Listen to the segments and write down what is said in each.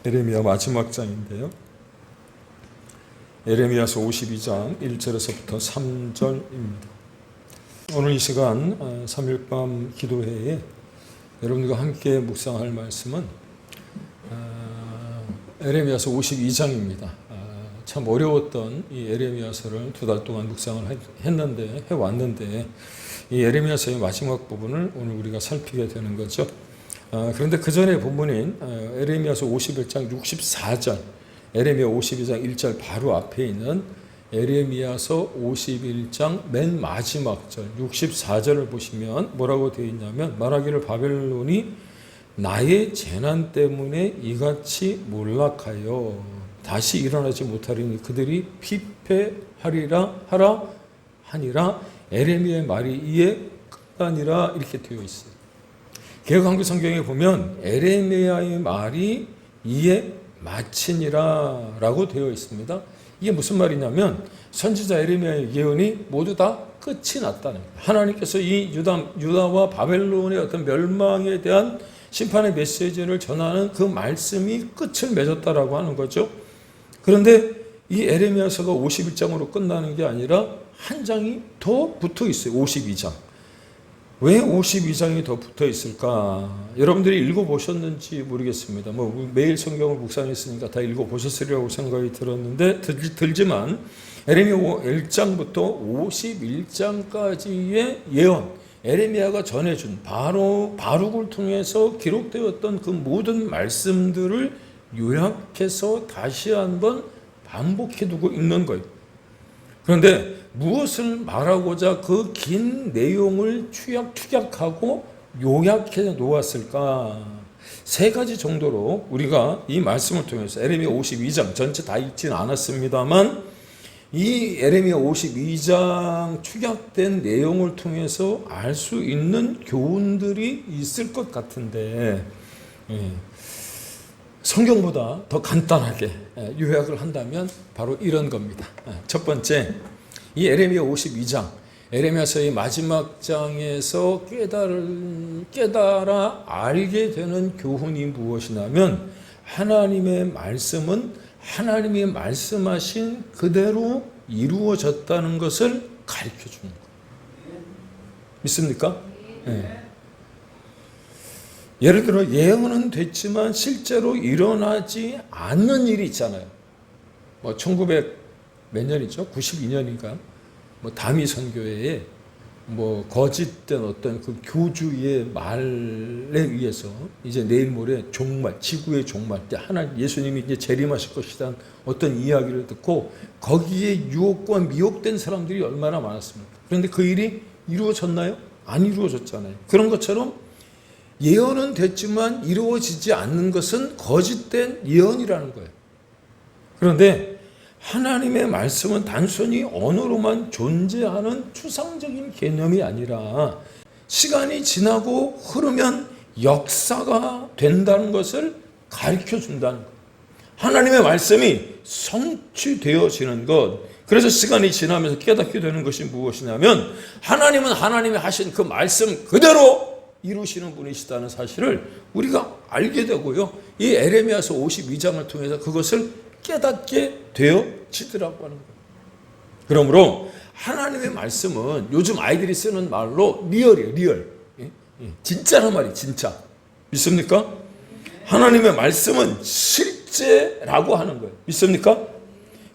에레미야 마지막 장인데요. 에레미야서 52장 1절에서부터 3절입니다. 오늘 이 시간 3일밤 기도회에 여러분들과 함께 묵상할 말씀은 에레미야서 52장입니다. 참 어려웠던 이 에레미야서를 2달 동안 묵상을 해왔는데 이 에레미야서의 마지막 부분을 오늘 우리가 살피게 되는 거죠. 그런데 그 전에 본문인 에레미야서 51장 64절, 에레미야 52장 1절 바로 앞에 있는 에레미야서 51장 맨 마지막 절 64절을 보시면 뭐라고 되어 있냐면, 말하기를 바벨론이 나의 재난 때문에 이같이 몰락하여 다시 일어나지 못하리니 그들이 피폐하리라 하니라. 에레미야의 말이 이에 끝나니라 이렇게 되어 있어요. 개역한글 성경에 보면 에레미야의 말이 이에 마치니라 라고 되어 있습니다. 이게 무슨 말이냐면 선지자 에레미야의 예언이 모두 다 끝이 났다는 거예요. 하나님께서 이 유다와 바벨론의 어떤 멸망에 대한 심판의 메시지를 전하는 그 말씀이 끝을 맺었다라고 하는 거죠. 그런데 이 에레미야서가 51장으로 끝나는 게 아니라 한 장이 더 붙어 있어요. 52장. 왜 52장이 더 붙어 있을까? 여러분들이 읽어보셨는지 모르겠습니다. 매일 성경을 묵상했으니까 다 읽어보셨으리라고 생각이 들지만 에레미야 1장부터 51장까지의 예언, 에레미야가 전해준 바룩을 통해서 기록되었던 그 모든 말씀들을 요약해서 다시 한번 반복해두고 읽는 거예요. 그런데 무엇을 말하고자 그 긴 내용을 축약하고 요약해 놓았을까? 세 가지 정도로 우리가 이 말씀을 통해서 에레미야 52장 전체 다 읽지는 않았습니다만 이 에레미야 52장 축약된 내용을 통해서 알 수 있는 교훈들이 있을 것 같은데 성경보다 더 간단하게 요약을 한다면 바로 이런 겁니다. 첫 번째, 이 에레미야 52장, 에레미야서의 마지막 장에서 깨달아 알게 되는 교훈이 무엇이냐면, 하나님의 말씀은 하나님이 말씀하신 그대로 이루어졌다는 것을 가르쳐 주는 거예요. 믿습니까? 네. 예를 들어 예언은 됐지만 실제로 일어나지 않는 일이 있잖아요. 1900 몇 년이죠? 92년인가? 다미 선교회에 거짓된 어떤 그 교주의 말에 의해서 이제 내일 모레 종말, 지구의 종말 때 예수님이 이제 재림하실 것이라는 어떤 이야기를 듣고 거기에 유혹과 미혹된 사람들이 얼마나 많았습니까? 그런데 그 일이 이루어졌나요? 안 이루어졌잖아요. 그런 것처럼 예언은 됐지만 이루어지지 않는 것은 거짓된 예언이라는 거예요. 그런데 하나님의 말씀은 단순히 언어로만 존재하는 추상적인 개념이 아니라 시간이 지나고 흐르면 역사가 된다는 것을 가르쳐 준다는 것. 하나님의 말씀이 성취되어지는 것. 그래서 시간이 지나면서 깨닫게 되는 것이 무엇이냐면 하나님은 하나님이 하신 그 말씀 그대로 이루시는 분이시다는 사실을 우리가 알게 되고요. 이 에레미야서 52장을 통해서 그것을 깨닫게 되어지더라고 하는 거예요. 그러므로 하나님의 말씀은 요즘 아이들이 쓰는 말로 리얼이에요. 리얼. 진짜란 말이에요. 진짜. 믿습니까? 하나님의 말씀은 실제라고 하는 거예요. 믿습니까?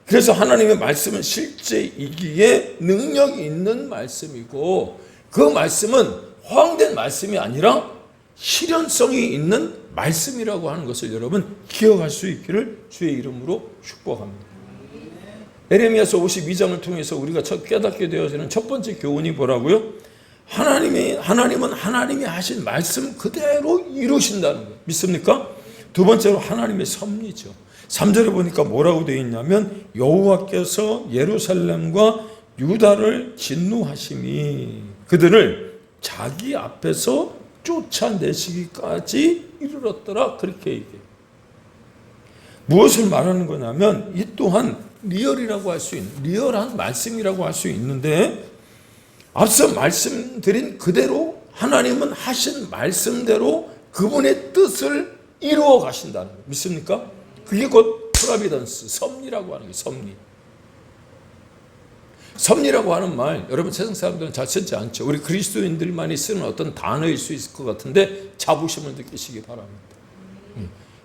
그래서 하나님의 말씀은 실제이기에 능력이 있는 말씀이고 그 말씀은 허황된 말씀이 아니라 실현성이 있는 말씀이라고 하는 것을 여러분 기억할 수 있기를 주의 이름으로 축복합니다. 에레미야서 52장을 통해서 우리가 깨닫게 되어지는 첫 번째 교훈이 뭐라고요? 하나님은 하나님이 하신 말씀 그대로 이루신다는 거예요. 믿습니까? 두 번째로 하나님의 섭리죠. 3절에 보니까 뭐라고 되어 있냐면 여호와께서 예루살렘과 유다를 진노하심이 그들을 자기 앞에서 쫓아내시기까지 이르렀더라. 그렇게 얘기해요. 무엇을 말하는 거냐면 이 또한 리얼이라고 할 수 있는 리얼한 말씀이라고 할 수 있는데 앞서 말씀드린 그대로 하나님은 하신 말씀대로 그분의 뜻을 이루어 가신다는 거예요. 믿습니까? 그게 곧 프로비던스, 섭리라고 하는 게 섭리. 섭리라고 하는 말, 여러분 세상 사람들은 잘 쓰지 않죠. 우리 그리스도인들만이 쓰는 어떤 단어일 수 있을 것 같은데 자부심을 느끼시기 바랍니다.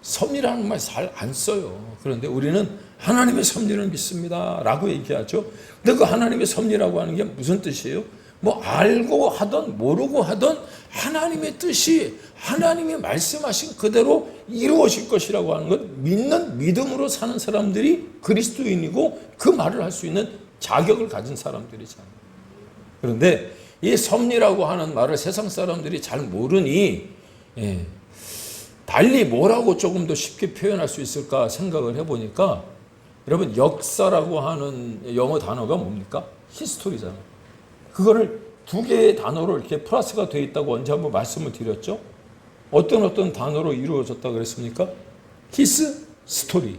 섭리라는 말 잘 안 써요. 그런데 우리는 하나님의 섭리를 믿습니다 라고 얘기하죠. 근데 그 하나님의 섭리라고 하는 게 무슨 뜻이에요? 뭐 알고 하던 모르고 하던 하나님의 뜻이 하나님이 말씀하신 그대로 이루어질 것이라고 하는 것, 믿는 믿음으로 사는 사람들이 그리스도인이고 그 말을 할 수 있는 자격을 가진 사람들이잖아요. 그런데 이 섭리라고 하는 말을 세상 사람들이 잘 모르니 달리 뭐라고 조금 더 쉽게 표현할 수 있을까 생각을 해보니까, 여러분 역사라고 하는 영어 단어가 뭡니까? 히스토리잖아요. 그거를 두 개의 단어로 이렇게 플러스가 되어 있다고 언제 한번 말씀을 드렸죠? 어떤 단어로 이루어졌다 그랬습니까? 히스 스토리.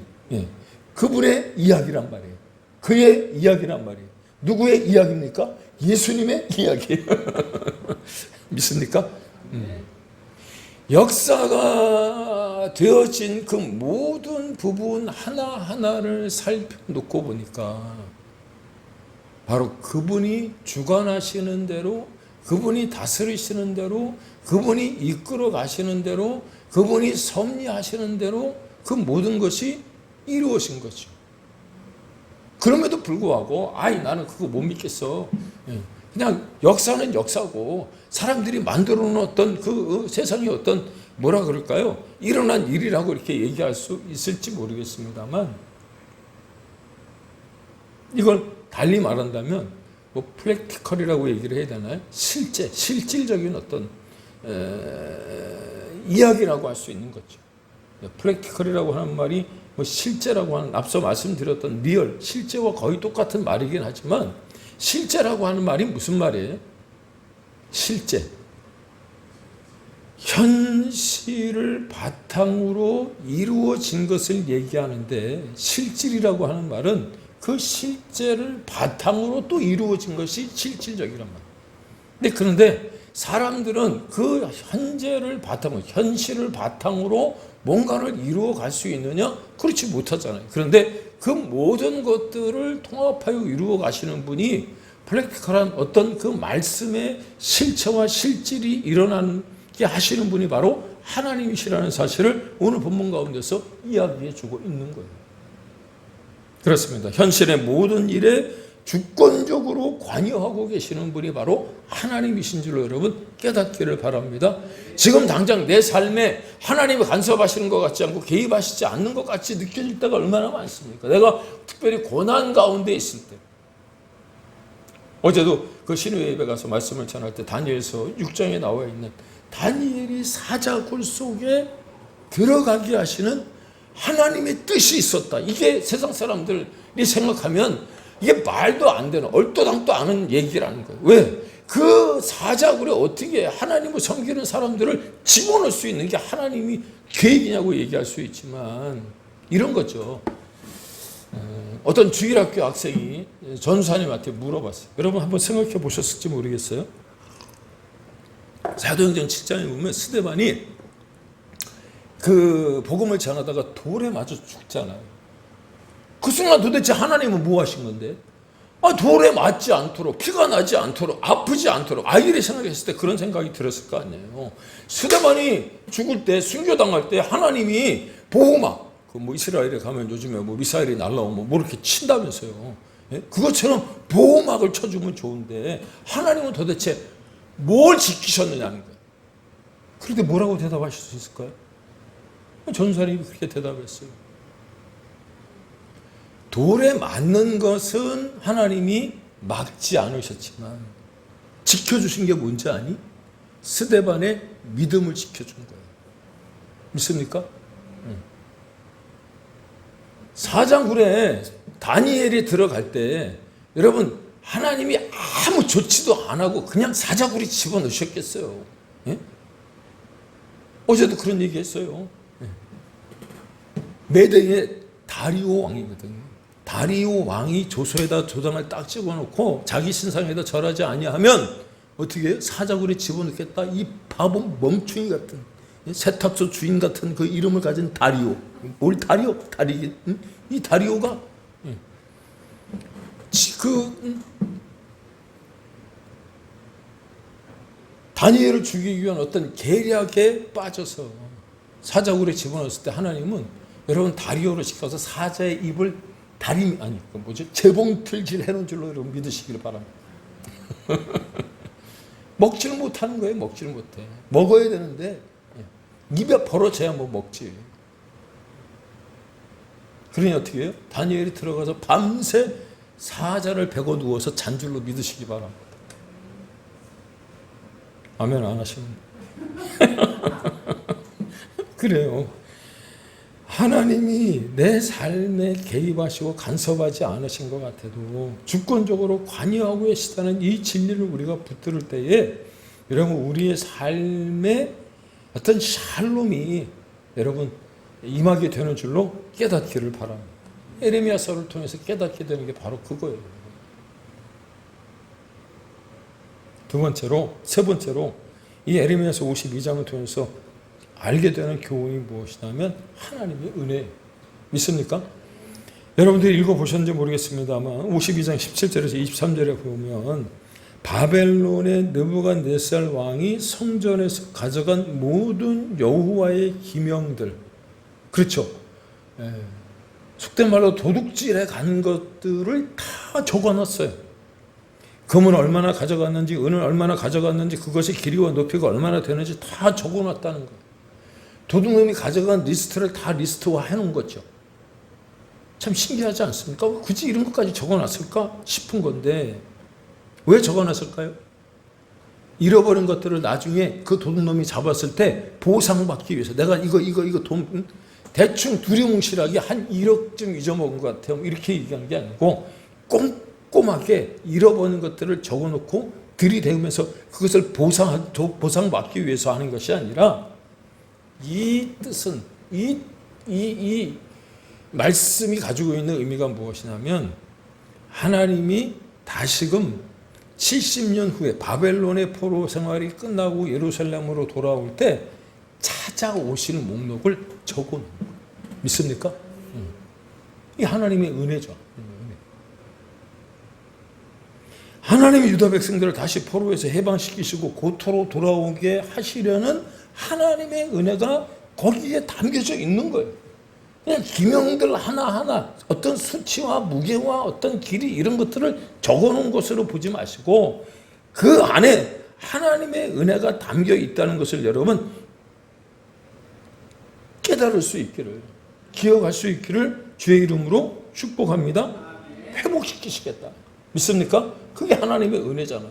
그분의 이야기란 말이에요. 그의 이야기란 말이에요. 누구의 이야기입니까? 예수님의 이야기예요. 믿습니까? 역사가 되어진 그 모든 부분 하나하나를 살펴놓고 보니까 바로 그분이 주관하시는 대로, 그분이 다스리시는 대로, 그분이 이끌어 가시는 대로, 그분이 섭리하시는 대로 그 모든 것이 이루어진 거죠. 그럼에도 불구하고 나는 그거 못 믿겠어. 그냥 역사는 역사고 사람들이 만들어 놓은 어떤 그 세상의 어떤 뭐라 그럴까요? 일어난 일이라고 이렇게 얘기할 수 있을지 모르겠습니다만, 이걸 달리 말한다면 뭐 프랙티컬이라고 얘기를 해야 되나요? 실질적인 어떤 이야기라고 할 수 있는 거죠. 프랙티컬이라고 하는 말이 뭐 실제라고 하는, 앞서 말씀드렸던 리얼, 실제와 거의 똑같은 말이긴 하지만, 실제라고 하는 말이 무슨 말이에요? 실제. 현실을 바탕으로 이루어진 것을 얘기하는데, 실질이라고 하는 말은 그 실제를 바탕으로 또 이루어진 것이 실질적이란 말이에요. 그런데 사람들은 그 현재를 바탕으로, 현실을 바탕으로 뭔가를 이루어 갈 수 있느냐? 그렇지 못하잖아요. 그런데 그 모든 것들을 통합하여 이루어 가시는 분이 프랙티컬한 어떤 그 말씀의 실체와 실질이 일어나게 하시는 분이 바로 하나님이시라는 사실을 오늘 본문 가운데서 이야기해 주고 있는 거예요. 그렇습니다. 현실의 모든 일에 주권적으로 관여하고 계시는 분이 바로 하나님이신 줄로 여러분 깨닫기를 바랍니다. 지금 당장 내 삶에 하나님이 간섭하시는 것 같지 않고 개입하시지 않는 것 같이 느껴질 때가 얼마나 많습니까? 내가 특별히 고난 가운데 있을 때, 어제도 그 신우의 예배 가서 말씀을 전할 때 다니엘서 6장에 나와 있는 다니엘이 사자굴 속에 들어가게 하시는 하나님의 뜻이 있었다. 이게 세상 사람들이 생각하면 이게 말도 안 되는, 얼토당토 않은 얘기라는 거예요. 왜? 그 사자굴에 어떻게 하나님을 섬기는 사람들을 집어넣을 수 있는 게 하나님이 계획이냐고 얘기할 수 있지만, 이런 거죠. 어떤 주일학교 학생이 전사님한테 물어봤어요. 여러분 한번 생각해 보셨을지 모르겠어요. 사도행전 7장에 보면 스데반이 그 복음을 전하다가 돌에 맞아 죽잖아요. 그 순간 도대체 하나님은 뭐 하신 건데? 돌에 맞지 않도록, 피가 나지 않도록, 아프지 않도록, 아이들이 생각했을 때 그런 생각이 들었을 거 아니에요. 스데반이 죽을 때, 순교당할 때 하나님이 보호막, 그 뭐 이스라엘에 가면 요즘에 뭐 미사일이 날라오면 뭐 이렇게 친다면서요. 예? 그것처럼 보호막을 쳐주면 좋은데 하나님은 도대체 뭘 지키셨느냐는 거예요. 그런데 뭐라고 대답하실 수 있을까요? 전사님이 그렇게 대답했어요. 돌에 맞는 것은 하나님이 막지 않으셨지만 지켜주신 게 뭔지 아니? 스데반의 믿음을 지켜준 거예요. 믿습니까? 사자굴에 다니엘이 들어갈 때 여러분 하나님이 아무 조치도 안 하고 그냥 사자굴에 집어넣으셨겠어요. 예? 어제도 그런 얘기 했어요. 메대의 다리오 왕이거든요. 다리오 왕이 조서에다 조상을 딱 찍어놓고 자기 신상에다 절하지 아니하면 어떻게 해요? 사자굴에 집어넣겠다. 이 바보 멍충이 같은 세탁소 주인 같은 그 이름을 가진 다리오. 뭘 다리오? 이 다리오가 다니엘을 죽이기 위한 어떤 계략에 빠져서 사자굴에 집어넣었을 때 하나님은 여러분 다리오를 시켜서 사자의 입을 재봉틀질 해놓은 줄로 여러분 믿으시길 바랍니다. 먹지를 못하는 거예요. 먹지를 못해. 먹어야 되는데 입에 벌어져야 뭐 먹지. 그러니 어떻게 해요? 다니엘이 들어가서 밤새 사자를 베고 누워서 잔 줄로 믿으시기 바랍니다. 아멘 안 하시면 그래요. 하나님이 내 삶에 개입하시고 간섭하지 않으신 것 같아도 주권적으로 관여하고 계시다는 이 진리를 우리가 붙들을 때에 여러분 우리의 삶에 어떤 샬롬이 여러분 임하게 되는 줄로 깨닫기를 바랍니다. 에레미야서를 통해서 깨닫게 되는 게 바로 그거예요. 세 번째로 이 에레미야서 52장을 통해서 알게 되는 교훈이 무엇이냐면 하나님의 은혜. 믿습니까? 여러분들이 읽어보셨는지 모르겠습니다만 52장 17절에서 23절에 보면 바벨론의 느부갓네살 왕이 성전에서 가져간 모든 여호와의 기명들, 그렇죠? 속된 말로 도둑질해 간 것들을 다 적어놨어요. 금은 얼마나 가져갔는지, 은은 얼마나 가져갔는지, 그것의 길이와 높이가 얼마나 되는지 다 적어놨다는 거예요. 도둑놈이 가져간 리스트를 다 리스트화 해놓은 거죠. 참 신기하지 않습니까? 굳이 이런 것까지 적어놨을까 싶은 건데 왜 적어놨을까요? 잃어버린 것들을 나중에 그 도둑놈이 잡았을 때 보상받기 위해서 내가 이거 돈 대충 두리뭉실하게 한 1억쯤 잊어먹은 것 같아요. 이렇게 얘기하는 게 아니고 꼼꼼하게 잃어버린 것들을 적어놓고 들이대면서 그것을 보상받기 위해서 하는 것이 아니라 이 뜻은 이 말씀이 가지고 있는 의미가 무엇이냐면 하나님이 다시금 70년 후에 바벨론의 포로 생활이 끝나고 예루살렘으로 돌아올 때 찾아오실 목록을 적어놓은 거예요. 믿습니까? 이 하나님의 은혜죠. 하나님이 유다 백성들을 다시 포로에서 해방시키시고 고토로 돌아오게 하시려는 하나님의 은혜가 거기에 담겨져 있는 거예요. 그냥 기명들 하나하나 어떤 수치와 무게와 어떤 길이 이런 것들을 적어놓은 것으로 보지 마시고 그 안에 하나님의 은혜가 담겨 있다는 것을 여러분 깨달을 수 있기를, 기억할 수 있기를 주의 이름으로 축복합니다. 회복시키시겠다. 믿습니까? 그게 하나님의 은혜잖아요.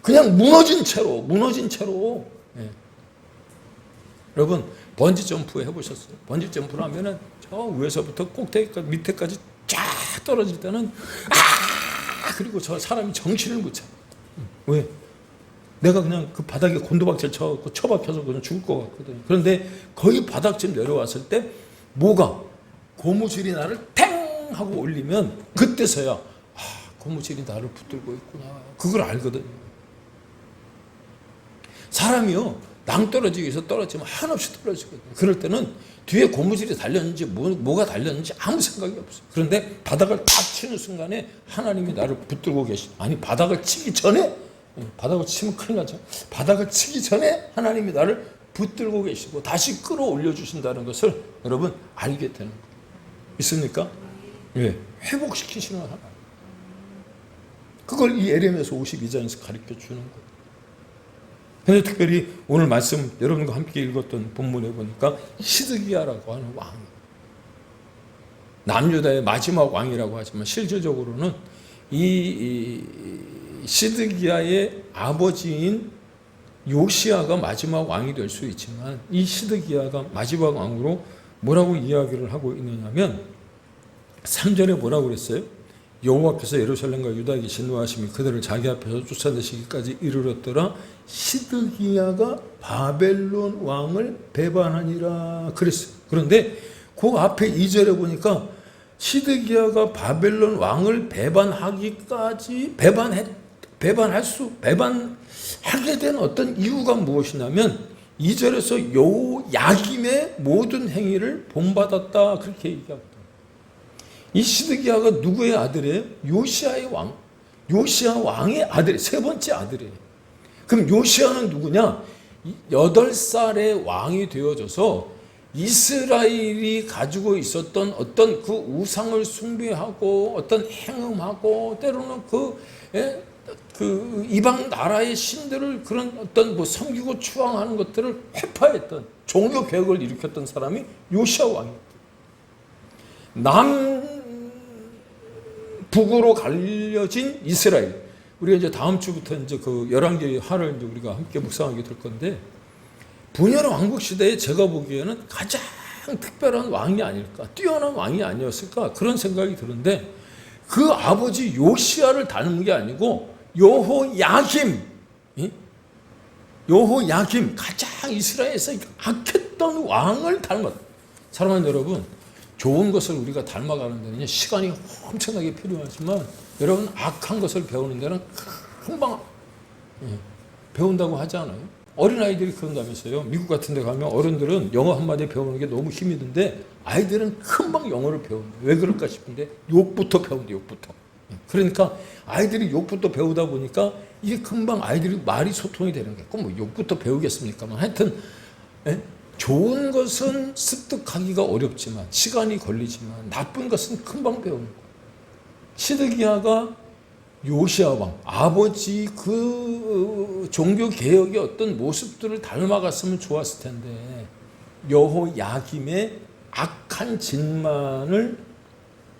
그냥 무너진 채로 예. 여러분 번지 점프 해보셨어요? 번지 점프를 하면은 저 위에서부터 꼭대기까지 밑에까지 쫙 떨어질 때는 그리고 저 사람이 정신을 못 차려. 왜? 내가 그냥 그 바닥에 곤두박질 쳐갖고 처박혀서 그냥 죽을 것 같거든요. 그런데 거의 바닥쯤 내려왔을 때 뭐가 고무줄이 나를 탱 하고 올리면 그때서야 고무줄이 나를 붙들고 있구나. 그걸 알거든요. 사람이요 낭떠러지기 위해서 떨어지면 한없이 떨어지거든요. 그럴 때는 뒤에 고무줄이 달렸는지 뭐가 달렸는지 아무 생각이 없어요. 그런데 바닥을 탁 치는 순간에 하나님이 나를 붙들고 계시. 아니 바닥을 치기 전에, 바닥을 치면 큰일 나죠. 바닥을 치기 전에 하나님이 나를 붙들고 계시고 다시 끌어올려 주신다는 것을 여러분 알게 되는 거예요. 믿습니까? 예, 회복시키시는 하나님. 그걸 이 에레미야서 52장에서 가르쳐 주는 거예요. 그래서 특별히 오늘 말씀 여러분과 함께 읽었던 본문에 보니까 시드기야라고 하는 왕, 남유다의 마지막 왕이라고 하지만 실질적으로는 이 시드기야의 아버지인 요시야가 마지막 왕이 될 수 있지만 이 시드기야가 마지막 왕으로 뭐라고 이야기를 하고 있느냐면 3절에 뭐라고 그랬어요? 여호와께서 예루살렘과 유다에게 진노하심이 그들을 자기 앞에서 쫓아내시기까지 이르렀더라. 시드기야가 바벨론 왕을 배반하니라 그랬어요. 그런데 그 앞에 2절에 보니까 시드기야가 바벨론 왕을 배반하기까지 배반하게 된 어떤 이유가 무엇이냐면 2절에서 요야김의 모든 행위를 본받았다 그렇게 얘기합니다. 이 시드기야가 누구의 아들이에요? 요시아의 왕. 요시아 왕의 아들, 세 번째 아들이에요. 그럼 요시아는 누구냐? 8살의 왕이 되어져서 이스라엘이 가지고 있었던 어떤 그 우상을 숭배하고 어떤 행음하고 때로는 그 이방 나라의 신들을 그런 어떤 뭐 섬기고 추앙하는 것들을 회파했던 종교 개혁을 일으켰던 사람이 요시아 왕이에요. 북으로 갈려진 이스라엘. 우리가 이제 다음 주부터 이제 그 열왕기 하를 이제 우리가 함께 묵상하게 될 건데, 분열 왕국 시대에 제가 보기에는 가장 특별한 왕이 아닐까, 뛰어난 왕이 아니었을까 그런 생각이 드는데, 그 아버지 요시아를 닮은 게 아니고 여호야김 가장 이스라엘에서 악했던 왕을 닮았다. 사랑하는 여러분, 좋은 것을 우리가 닮아가는 데는 시간이 엄청나게 필요하지만 여러분 악한 것을 배우는 데는 금방 배운다고 하지 않아요? 어린아이들이 그런다면서요. 미국 같은 데 가면 어른들은 영어 한마디 배우는 게 너무 힘이 드는데 아이들은 금방 영어를 배운다. 왜 그럴까 싶은데 욕부터 배운대, 욕부터. 그러니까 아이들이 욕부터 배우다 보니까 이게 금방 아이들이 말이 소통이 되는 거예요. 그럼 뭐 욕부터 배우겠습니까만 하여튼 좋은 것은 습득하기가 어렵지만 시간이 걸리지만 나쁜 것은 금방 배우는 거예요. 시드기야가 요시아 왕 아버지 그 종교 개혁의 어떤 모습들을 닮아갔으면 좋았을 텐데 여호야김의 악한 짓만을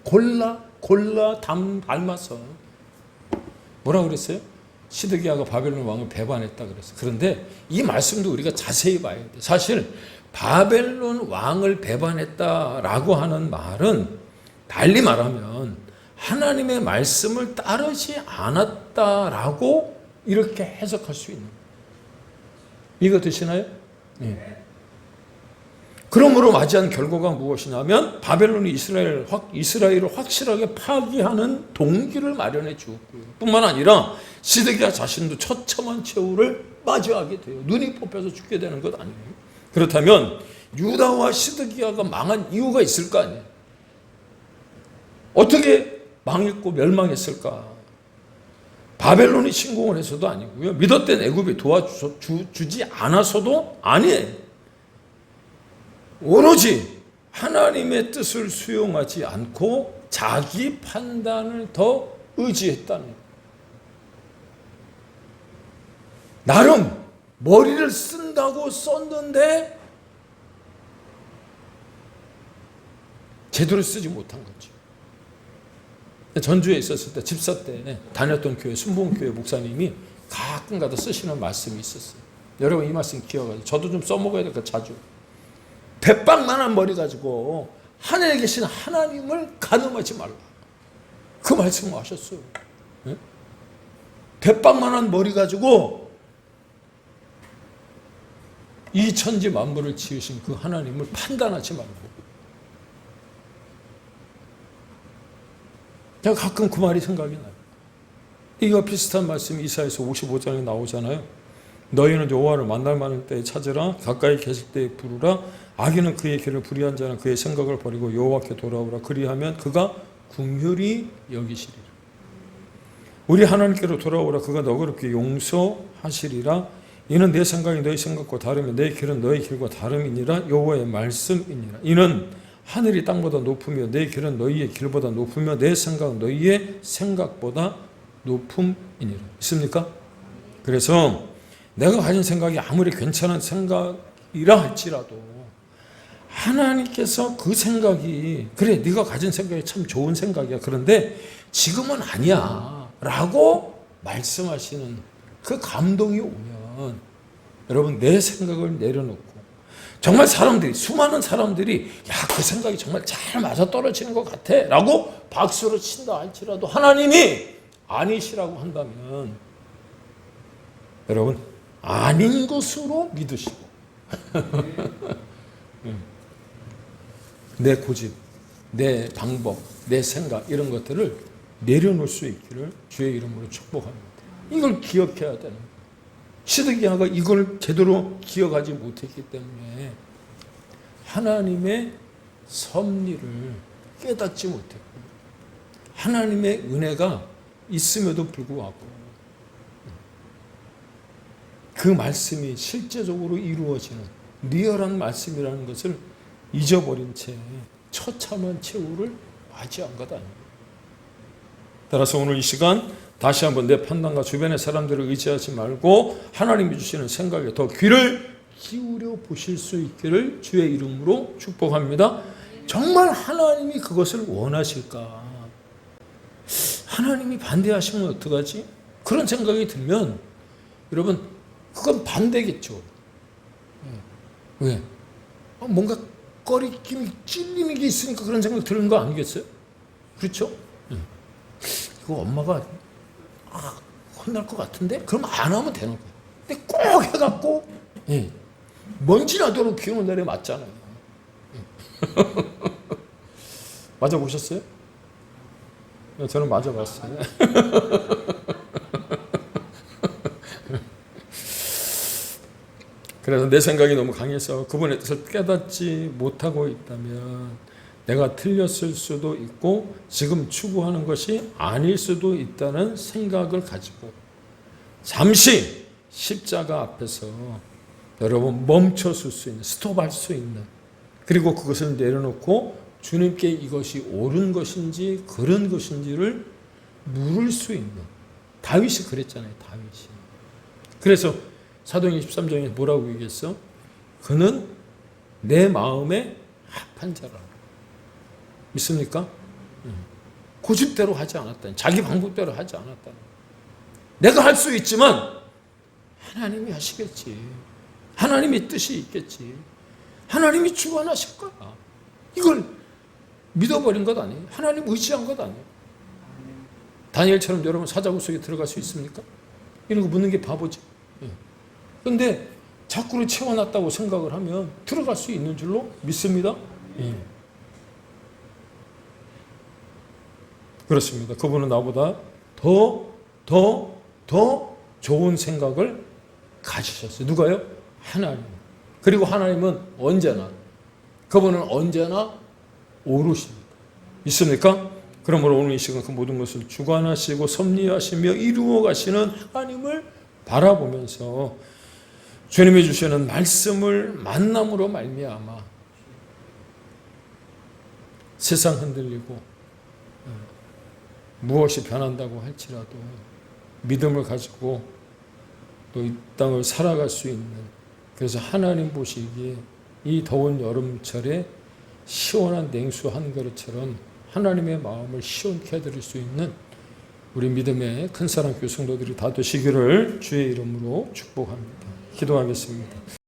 골라 닮아서 뭐라 그랬어요? 시드기야가 바벨론 왕을 배반했다 그랬어요. 그런데 이 말씀도 우리가 자세히 봐야 돼요. 사실 바벨론 왕을 배반했다라고 하는 말은 달리 말하면 하나님의 말씀을 따르지 않았다라고 이렇게 해석할 수 있는 거예요. 이거 되시나요? 네. 그러므로 맞이한 결과가 무엇이냐면 바벨론이 이스라엘을 확실하게 파괴하는 동기를 마련해 주었고요. 뿐만 아니라 시드기야 자신도 처참한 최후를 맞이하게 돼요. 눈이 뽑혀서 죽게 되는 것 아니에요. 그렇다면 유다와 시드기야가 망한 이유가 있을 거 아니에요. 어떻게 망했고 멸망했을까? 바벨론이 침공을 해서도 아니고요. 믿었던 애굽이 도와주지 않아서도 아니에요. 오로지 하나님의 뜻을 수용하지 않고 자기 판단을 더 의지했다는 거예요. 나름 머리를 쓴다고 썼는데 제대로 쓰지 못한 거죠. 전주에 있었을 때 집사 때 다녔던 교회 순복음교회 목사님이 가끔가다 쓰시는 말씀이 있었어요. 여러분 이 말씀 기억하세요. 저도 좀 써먹어야 될까 자주. 대빵만한 머리 가지고 하늘에 계신 하나님을 가늠하지 말라. 그 말씀을 하셨어요. 네? 대빵만한 머리 가지고 이 천지 만물을 지으신 그 하나님을 판단하지 말고. 제가 가끔 그 말이 생각이 나요. 이와 비슷한 말씀이 이사야서 55장에 나오잖아요. 너희는 여호와를 만날 만한 때에 찾으라. 가까이 계실 때에 부르라. 악인은 그의 길을 불의한 자는 그의 생각을 버리고 여호와께 돌아오라. 그리하면 그가 긍휼히 여기시리라. 우리 하나님께로 돌아오라. 그가 너그럽게 용서하시리라. 이는 내 생각이 너희 생각과 다르며 내 길은 너희 길과 다름이니라. 여호와의 말씀이니라. 이는 하늘이 땅보다 높으며 내 길은 너희의 길보다 높으며 내 생각은 너희의 생각보다 높음이니라. 있습니까? 그래서 내가 가진 생각이 아무리 괜찮은 생각이라 할지라도 하나님께서 그 생각이 그래 네가 가진 생각이 참 좋은 생각이야. 그런데 지금은 아니야 라고 말씀하시는 그 감동이 오면 여러분 내 생각을 내려놓고 정말 수많은 사람들이 야, 그 생각이 정말 잘 맞아떨어지는 것 같아 라고 박수를 친다 할지라도 하나님이 아니시라고 한다면 여러분 아닌 것으로 믿으시고 내 고집, 내 방법, 내 생각 이런 것들을 내려놓을 수 있기를 주의 이름으로 축복합니다. 이걸 기억해야 되는 거예요. 시드기야가 이걸 제대로 기억하지 못했기 때문에 하나님의 섭리를 깨닫지 못했고, 하나님의 은혜가 있음에도 불구하고 그 말씀이 실제적으로 이루어지는 리얼한 말씀이라는 것을 잊어버린 채 처참한 최후를 맞이한 것 아닙니까? 따라서 오늘 이 시간 다시 한번 내 판단과 주변의 사람들을 의지하지 말고 하나님이 주시는 생각에 더 귀를 기울여 보실 수 있기를 주의 이름으로 축복합니다. 정말 하나님이 그것을 원하실까? 하나님이 반대하시면 어떡하지? 그런 생각이 들면 여러분 그건 반대겠죠. 왜? 뭔가 꺼리낌이 찔리는 게 있으니까 그런 생각 드는 거 아니겠어요? 그렇죠? 이거 엄마가 혼날 것 같은데? 그럼 안 하면 되는 거예요. 근데 꼭 해갖고 먼지 나도록 비 오는 날에 맞잖아요. 맞아보셨어요? 저는 맞아봤어요. 그래서 내 생각이 너무 강해서 그분의 뜻을 깨닫지 못하고 있다면 내가 틀렸을 수도 있고 지금 추구하는 것이 아닐 수도 있다는 생각을 가지고 잠시 십자가 앞에서 여러분 멈춰설 수 있는, 스톱할 수 있는, 그리고 그것을 내려놓고 주님께 이것이 옳은 것인지 그런 것인지를 물을 수 있는, 다윗이 그랬잖아요. 다윗이. 그래서 사도행전 13장에 뭐라고 얘기했어? 그는 내 마음에 합한 자라. 믿습니까? 고집대로 하지 않았다. 자기 방법대로 하지 않았다. 내가 할 수 있지만 하나님이 하시겠지. 하나님의 뜻이 있겠지. 하나님이 주관하실 거야. 이걸 믿어버린 것 아니에요. 하나님 의지한 것 아니에요. 다니엘처럼 여러분 사자굴 속에 들어갈 수 있습니까? 이런 거 묻는 게 바보지. 그런데 자꾸를 채워놨다고 생각을 하면 들어갈 수 있는 줄로 믿습니다. 그렇습니다. 그분은 나보다 더 좋은 생각을 가지셨어요. 누가요? 하나님. 그리고 하나님은 언제나, 그분은 언제나 오르십니다. 믿습니까? 그러므로 오늘 이 시간 그 모든 것을 주관하시고 섭리하시며 이루어 가시는 하나님을 바라보면서 주님이 주시는 말씀을 만남으로 말미암아 세상 흔들리고 무엇이 변한다고 할지라도 믿음을 가지고 또 이 땅을 살아갈 수 있는, 그래서 하나님 보시기에 이 더운 여름철에 시원한 냉수 한 그릇처럼 하나님의 마음을 시원케 해드릴 수 있는 우리 믿음의 큰 사랑교회 성도들이 다 되시기를 주의 이름으로 축복합니다. 기도하겠습니다.